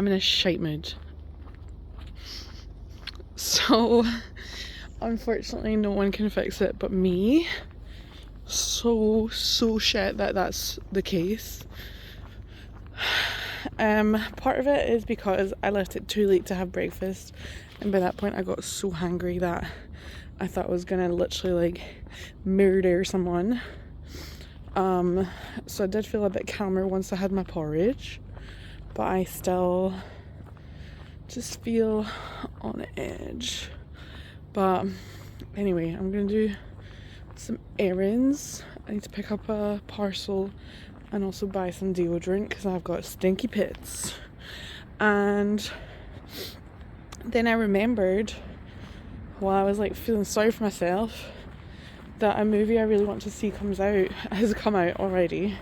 I'm in a shite mood. So, unfortunately, no one can fix it but me. So shit that that's the case. Part of it is because I left it too late to have breakfast, and by that point I got so hungry that I thought I was gonna literally like murder someone. So I did feel a bit calmer once I had my porridge, but I still just feel on edge. But anyway, I'm gonna do some errands. I need to pick up a parcel and also buy some deodorant because I've got stinky pits. And then I remembered, while I was like feeling sorry for myself, that a movie I really want to see has come out already,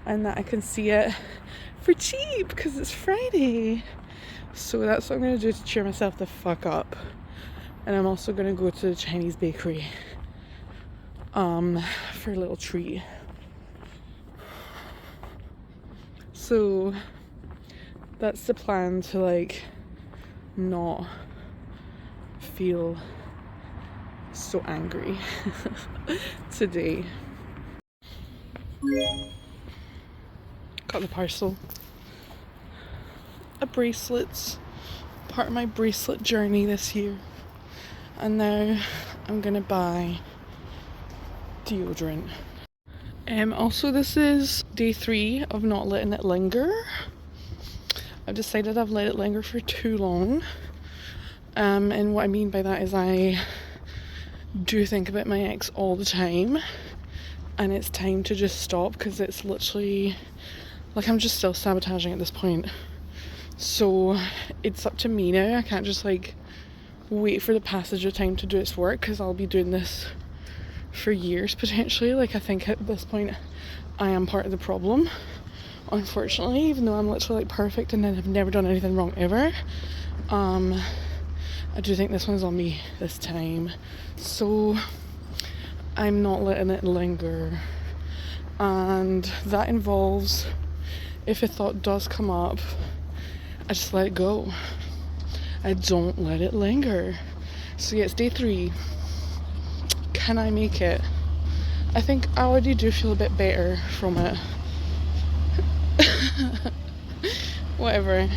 and that I can see it for cheap because it's Friday. So that's what I'm going to do to cheer myself the fuck up. And I'm also going to go to the Chinese bakery for a little treat. So that's the plan, to like not feel so angry today. Got the parcel. A bracelet, part of my bracelet journey this year. And now I'm gonna buy deodorant. Also, this is day 3 of not letting it linger. I've decided I've let it linger for too long. And what I mean by that is I do think about my ex all the time, and it's time to just stop because it's literally like I'm just still sabotaging at this point. So it's up to me now. I can't just like wait for the passage of time to do its work, because I'll be doing this for years potentially. Like, I think at this point I am part of the problem, unfortunately, even though I'm literally like perfect and then have never done anything wrong ever. I do think this one's on me this time, so I'm not letting it linger. And that involves, if a thought does come up, I just let it go. I don't let it linger. So yeah, it's day 3. Can I make it? I think I already do feel a bit better from it. Whatever.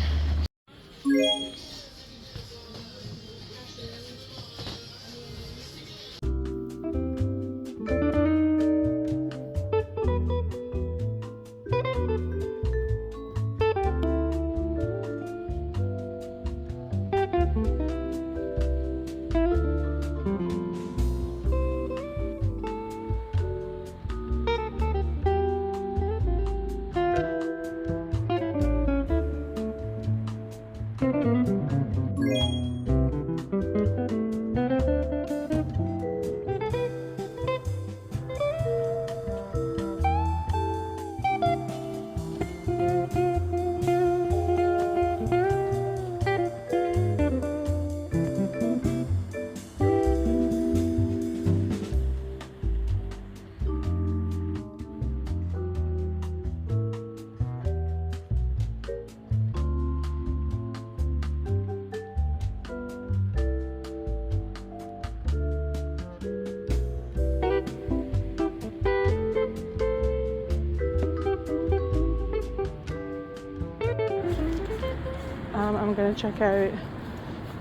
I'm gonna check out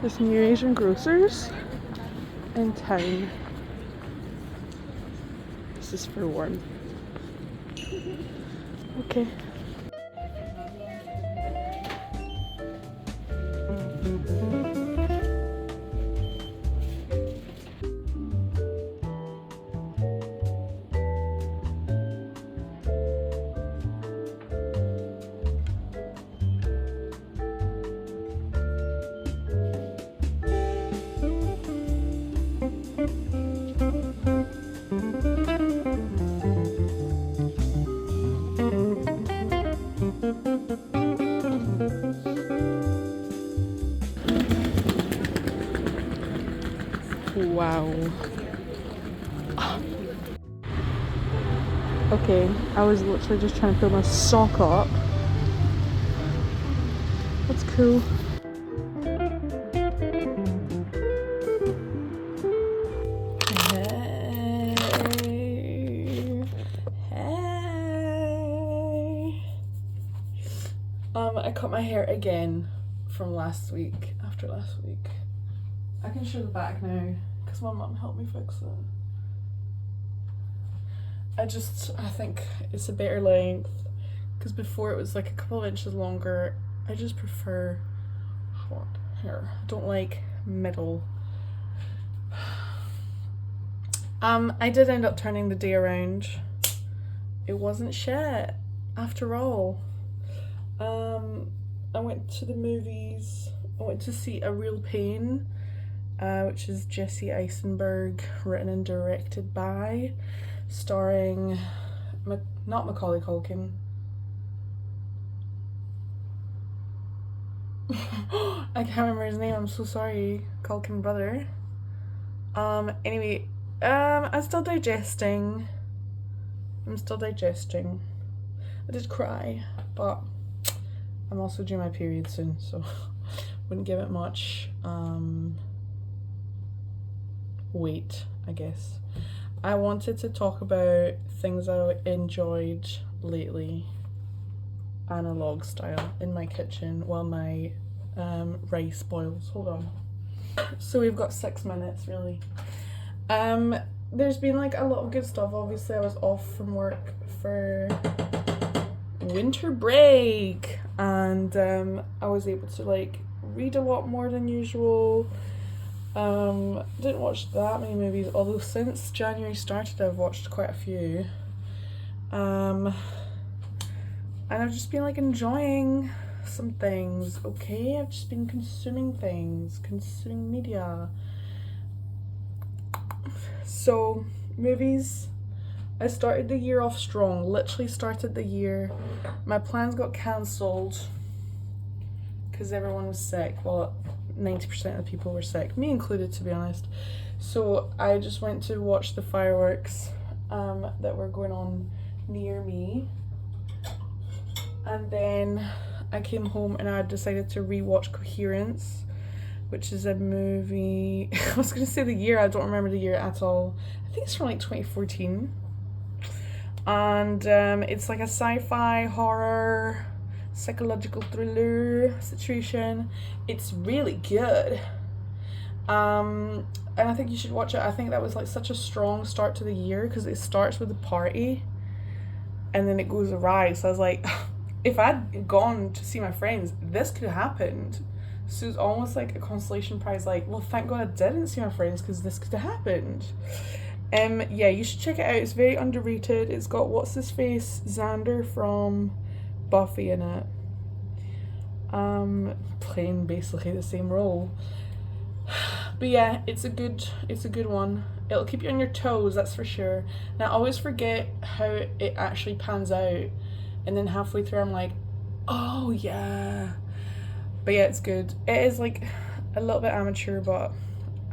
this new Asian grocers in town. This is for warm. Okay. Wow. Okay, I was literally just trying to fill my sock up. That's cool. cool. Hey. Hey. I cut my hair again from last week, after last week. I can show the back now, because my mum helped me fix it. I think it's a better length, because before it was like a couple of inches longer. I just prefer short hair. I don't like middle. I did end up turning the day around. It wasn't shit, after all. I went to the movies. I went to see A Real Pain, which is Jesse Eisenberg, written and directed by, starring, not Macaulay Culkin. I can't remember his name, I'm so sorry, Culkin brother. Anyway, I'm still digesting. I did cry, but I'm also due my period soon, so wouldn't give it much weight, I guess. I wanted to talk about things I enjoyed lately, analog style, in my kitchen while my rice boils. Hold on. So we've got 6 minutes, really. There's been like a lot of good stuff. Obviously I was off from work for winter break, and I was able to like read a lot more than usual. Didn't watch that many movies, although since January started I've watched quite a few. And I've just been like enjoying some things, okay? I've just been consuming things, consuming media. So, movies, I started the year off strong, literally started the year. My plans got cancelled because everyone was sick. Well, 90% of the people were sick, me included, to be honest. So I just went to watch the fireworks that were going on near me. And then I came home and I decided to rewatch Coherence, which is a movie, I was going to say the year, I don't remember the year at all. I think it's from like 2014. And it's like a sci-fi horror, psychological thriller situation. It's really good. And I think you should watch it. I think that was like such a strong start to the year, because it starts with a party and then it goes awry. So I was like, if I'd gone to see my friends, this could have happened. So it's almost like a consolation prize, like, well, thank God I didn't see my friends, because this could have happened. Yeah, you should check it out. It's very underrated. It's got what's his face, Xander from Buffy in it, playing basically the same role. But yeah, it's a good one. It'll keep you on your toes, that's for sure. And I always forget how it actually pans out, and then halfway through I'm like, oh yeah. But yeah, it's good. It is like a little bit amateur, but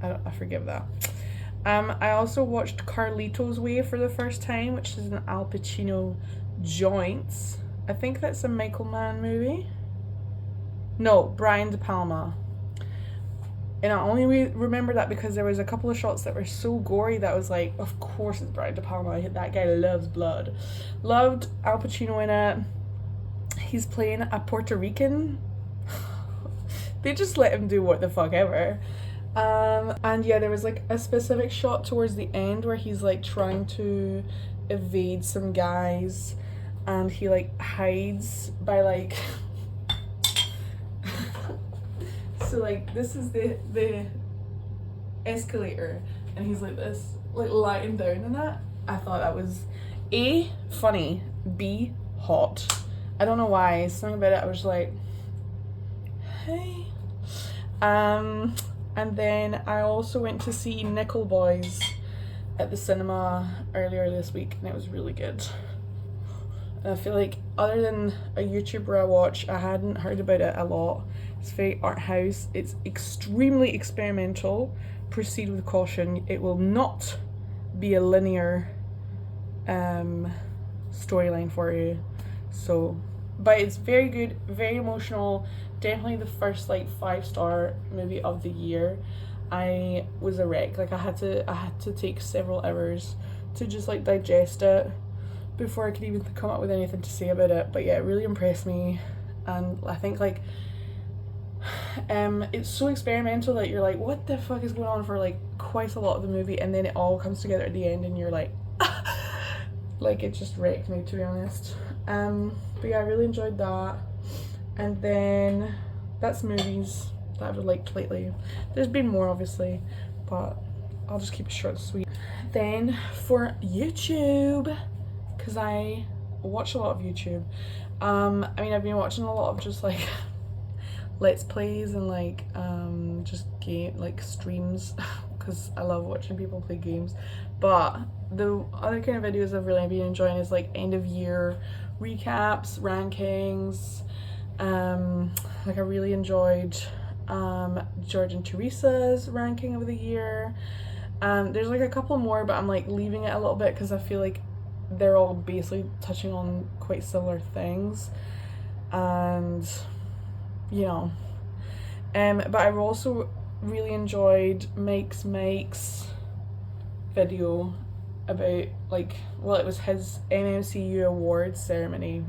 I forgive that. I also watched Carlito's Way for the first time, which is an Al Pacino joint. I think that's a Michael Mann movie. No, Brian De Palma. And I only remember that because there was a couple of shots that were so gory that I was like, of course it's Brian De Palma. That guy loves blood. Loved Al Pacino in it. He's playing a Puerto Rican. They just let him do what the fuck ever. And yeah, there was like a specific shot towards the end where he's like trying to evade some guys, and he like hides by like so like this is the escalator, and he's like this, like lying down in that. I thought that was A, funny, B, hot. I don't know why, something about it, I was like, hey. And then I also went to see Nickel Boys at the cinema earlier this week, and it was really good. And I feel like, other than a YouTuber I watch, I hadn't heard about it a lot. It's very art house. It's extremely experimental. Proceed with caution. It will not be a linear storyline for you. So, but it's very good, very emotional, definitely the first like 5-star movie of the year, I was a wreck. Like I had to take several hours to just like digest it before I could even come up with anything to say about it. But yeah, it really impressed me, and I think like it's so experimental that you're like, what the fuck is going on for like quite a lot of the movie, and then it all comes together at the end and you're like like it just wrecked me, to be honest. But yeah, I really enjoyed that. And then that's movies that I've liked lately. There's been more obviously, but I'll just keep it short and sweet. Then for YouTube, because I watch a lot of YouTube, I mean I've been watching a lot of just like let's plays and like just game like streams because I love watching people play games. But the other kind of videos I've really been enjoying is like end of year recaps, rankings. Like I really enjoyed George and Teresa's ranking of the year. There's like a couple more, but I'm like leaving it a little bit because I feel like they're all basically touching on quite similar things, and you know. But I've also really enjoyed Mike's video about like, well, it was his MMCU awards ceremony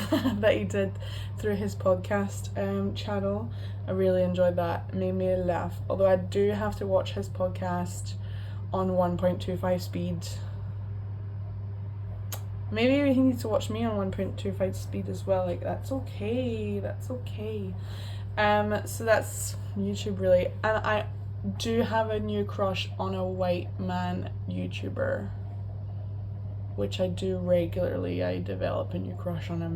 that he did through his podcast channel. I really enjoyed that. It made me laugh, although I do have to watch his podcast on 1.25 speed. Maybe he needs to watch me on 1.25 speed as well. Like that's okay, that's okay. So that's YouTube really, and I do have a new crush on a white man YouTuber, which I do regularly. I develop a new crush on a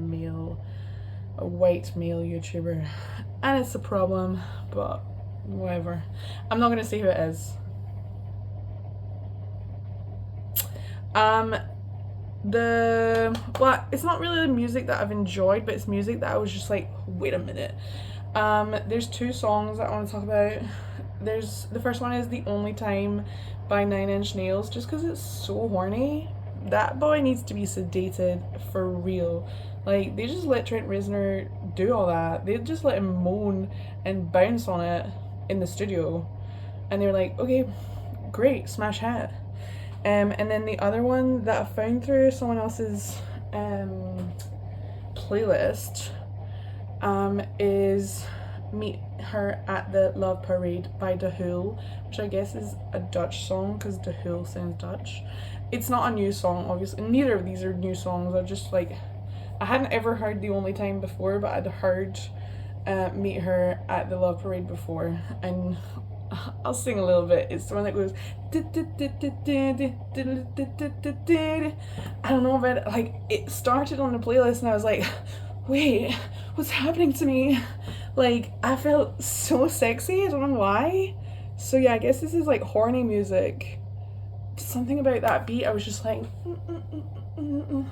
white male YouTuber, and it's a problem, but whatever. I'm not gonna say who it is. Well, it's not really the music that I've enjoyed, but it's music that I was just like, wait a minute. There's 2 songs that I want to talk about. The first one is The Only Time by 9 Inch Nails, just because it's so horny. That boy needs to be sedated for real. Like, they just let Trent Reznor do all that. They just let him moan and bounce on it in the studio, and they were like, okay, great, smash hit. And then the other one that I found through someone else's playlist is Meet Her at the Love Parade by De Hool, which I guess is a Dutch song because De Hool sounds Dutch. It's not a new song, obviously. Neither of these are new songs. I just like, I hadn't ever heard The Only Time before, but I'd heard Meet Her at the Love Parade before, and I'll sing a little bit. It's the one that goes I don't know about it. Like, it started on the playlist and I was like, wait, what's happening to me? Like, I felt so sexy. I don't know why. So yeah, I guess this is like horny music. Something about that beat, I was just like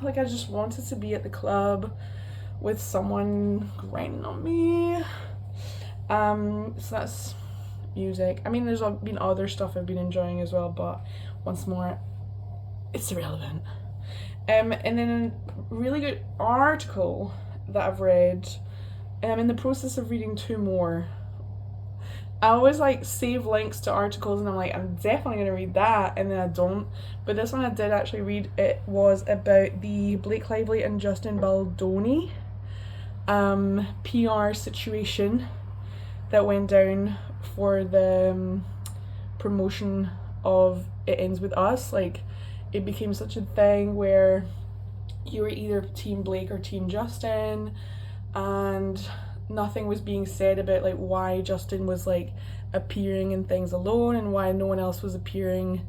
like I just wanted to be at the club with someone grinding on me. So that's music. I mean, there's been other stuff I've been enjoying as well, but once more, it's irrelevant. And then a really good article that I've read, and I'm in the process of reading 2 more. I always like save links to articles and I'm like, I'm definitely going to read that, and then I don't. But this one I did actually read. It was about the Blake Lively and Justin Baldoni PR situation that went down for the promotion of It Ends With Us. Like, it became such a thing where you were either team Blake or team Justin, and nothing was being said about like why Justin was like appearing in things alone and why no one else was appearing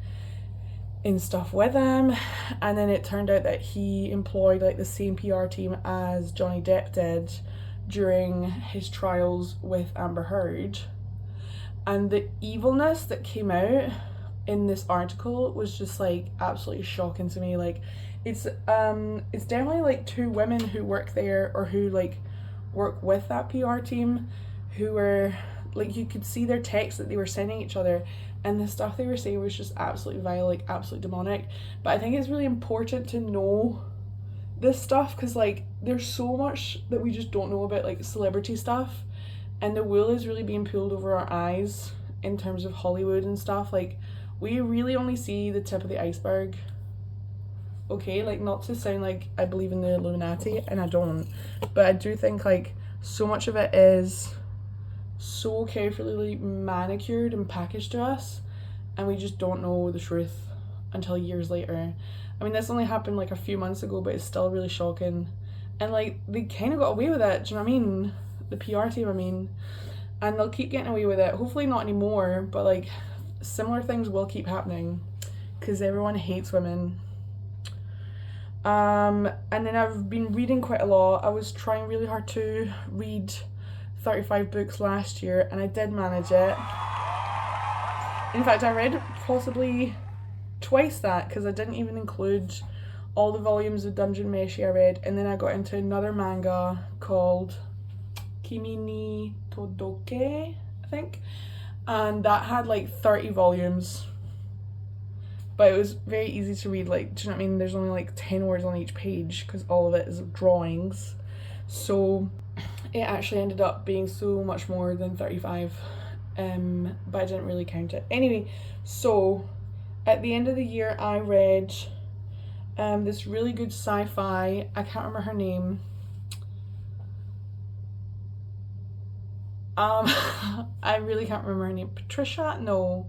in stuff with him. And then it turned out that he employed like the same PR team as Johnny Depp did during his trials with Amber Heard. And the evilness that came out in this article was just like absolutely shocking to me. Like, it's definitely like 2 women who work there, or who like work with that PR team, who were like, you could see their texts that they were sending each other, and the stuff they were saying was just absolutely vile, like absolutely demonic. But I think it's really important to know this stuff, because like there's so much that we just don't know about like celebrity stuff, and the wool is really being pulled over our eyes in terms of Hollywood and stuff. Like, we really only see the tip of the iceberg. Okay, like, not to sound like I believe in the Illuminati, and I don't, but I do think like so much of it is so carefully manicured and packaged to us, and we just don't know the truth until years later. I mean, this only happened like a few months ago, but it's still really shocking. And like, they kind of got away with it, do you know what I mean? The PR team, I mean. And they'll keep getting away with it. Hopefully not anymore, but like, similar things will keep happening because everyone hates women. And then I've been reading quite a lot. I was trying really hard to read 35 books last year, and I did manage it. In fact, I read possibly twice that, because I didn't even include all the volumes of Dungeon Meshi I read, and then I got into another manga called Kimi ni Todoke, I think, and that had like 30 volumes. But it was very easy to read, like, do you know what I mean? There's only like 10 words on each page because all of it is drawings. So it actually ended up being so much more than 35, but I didn't really count it. Anyway, so at the end of the year I read this really good sci-fi, I can't remember her name. I really can't remember her name. Patricia? No.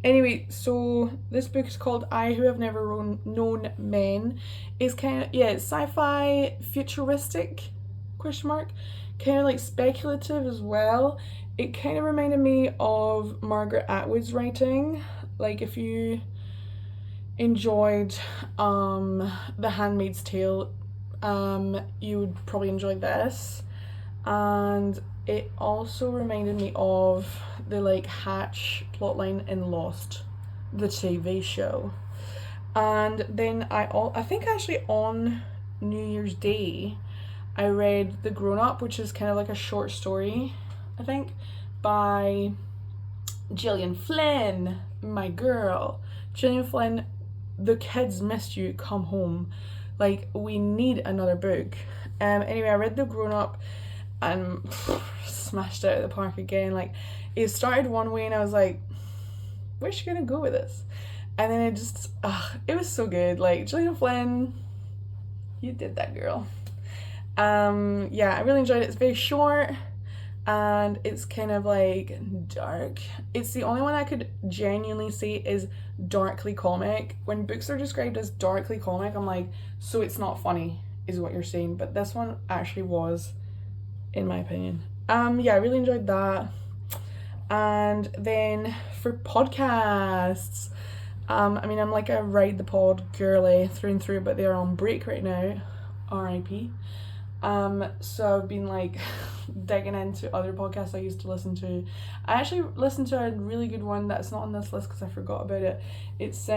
Anyway, so this book is called I Who Have Never Known Men. It's kind of, yeah, it's sci-fi, futuristic, question mark, kind of like speculative as well. It kind of reminded me of Margaret Atwood's writing. Like, if you enjoyed The Handmaid's Tale, you would probably enjoy this. And it also reminded me of the like Hatch plotline in Lost, the TV show. And then I think actually on New Year's Day I read The Grown Up, which is kind of like a short story, I think, by Gillian Flynn, my girl. Gillian Flynn, the kids missed you, come home. Like, we need another book. Anyway, I read The Grown Up and smashed it out of the park again. Like, it started one way and I was like, where's she gonna go with this? And then it just, it was so good. Like, Gillian Flynn, you did that, girl. Yeah, I really enjoyed it. It's very short and it's kind of like dark. It's the only one I could genuinely say is darkly comic. When books are described as darkly comic, I'm like, so it's not funny is what you're saying, but this one actually was, in my opinion. Yeah, I really enjoyed that. And then for podcasts, I mean, I'm like a Ride the Pod girly through and through, but they're on break right now, RIP. So I've been like digging into other podcasts I used to listen to. I actually listened to a really good one that's not on this list because I forgot about it. It's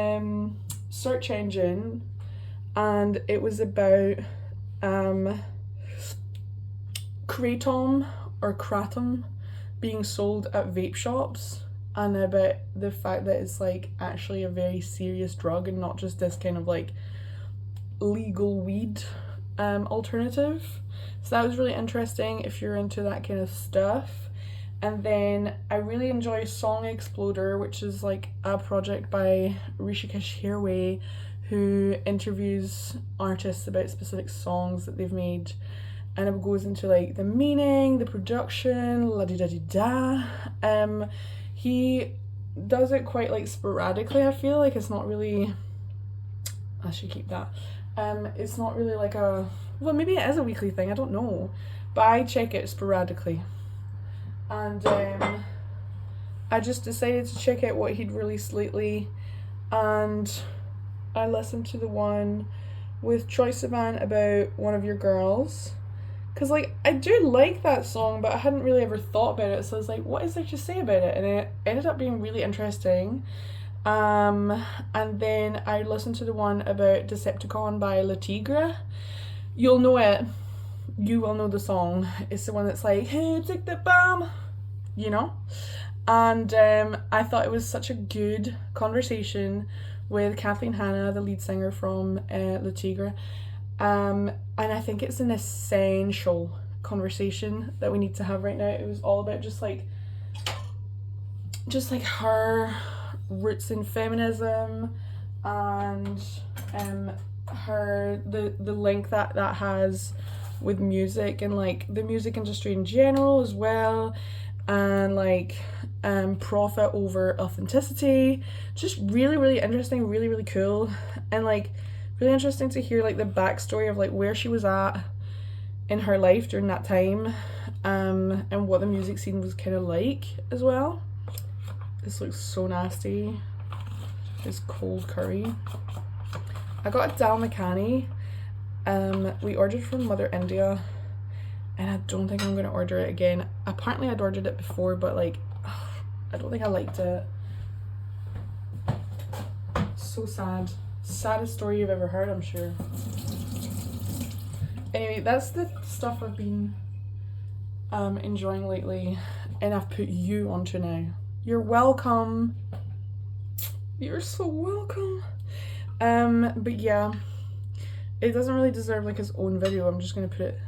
Search Engine, and it was about Kratom or Kratom being sold at vape shops, and about the fact that it's like actually a very serious drug and not just this kind of like legal weed alternative. So that was really interesting if you're into that kind of stuff. And then I really enjoy Song Exploder, which is like a project by Rishikesh Hirway, who interviews artists about specific songs that they've made, and it goes into like the meaning, the production, la-di-da-di-da. He does it quite like sporadically. I feel like it's not really, I should keep that. It's not really like a, well, maybe it is a weekly thing, I don't know, but I check it sporadically. And I just decided to check out what he'd released lately, and I listened to the one with Troye Sivan about One of Your Girls, because like I do like that song, but I hadn't really ever thought about it, so I was like, what is there to say about it? And it ended up being really interesting. And then I listened to the one about Decepticon by Le Tigre. You'll know it. You will know the song. It's the one that's like, hey, take the bomb, you know? And I thought it was such a good conversation with Kathleen Hanna, the lead singer from Le Tigre. And I think it's an essential conversation that we need to have right now. It was all about just like her roots in feminism, and her the link that has with music, and like the music industry in general as well, and like profit over authenticity. Just really, really interesting, really, really cool, and like really interesting to hear like the backstory of like where she was at in her life during that time, and what the music scene was kind of like as well. This looks so nasty. This cold curry. I got a dal makhani. We ordered from Mother India, and I don't think I'm gonna order it again. Apparently I'd ordered it before, but like I don't think I liked it. So sad. Saddest story you've ever heard, I'm sure. Anyway, that's the stuff I've been enjoying lately, and I've put you onto now. You're welcome. You're so welcome. But yeah, it doesn't really deserve like its own video. I'm just gonna put it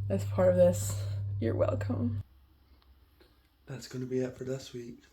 as part of this. You're welcome. That's gonna be it for this week.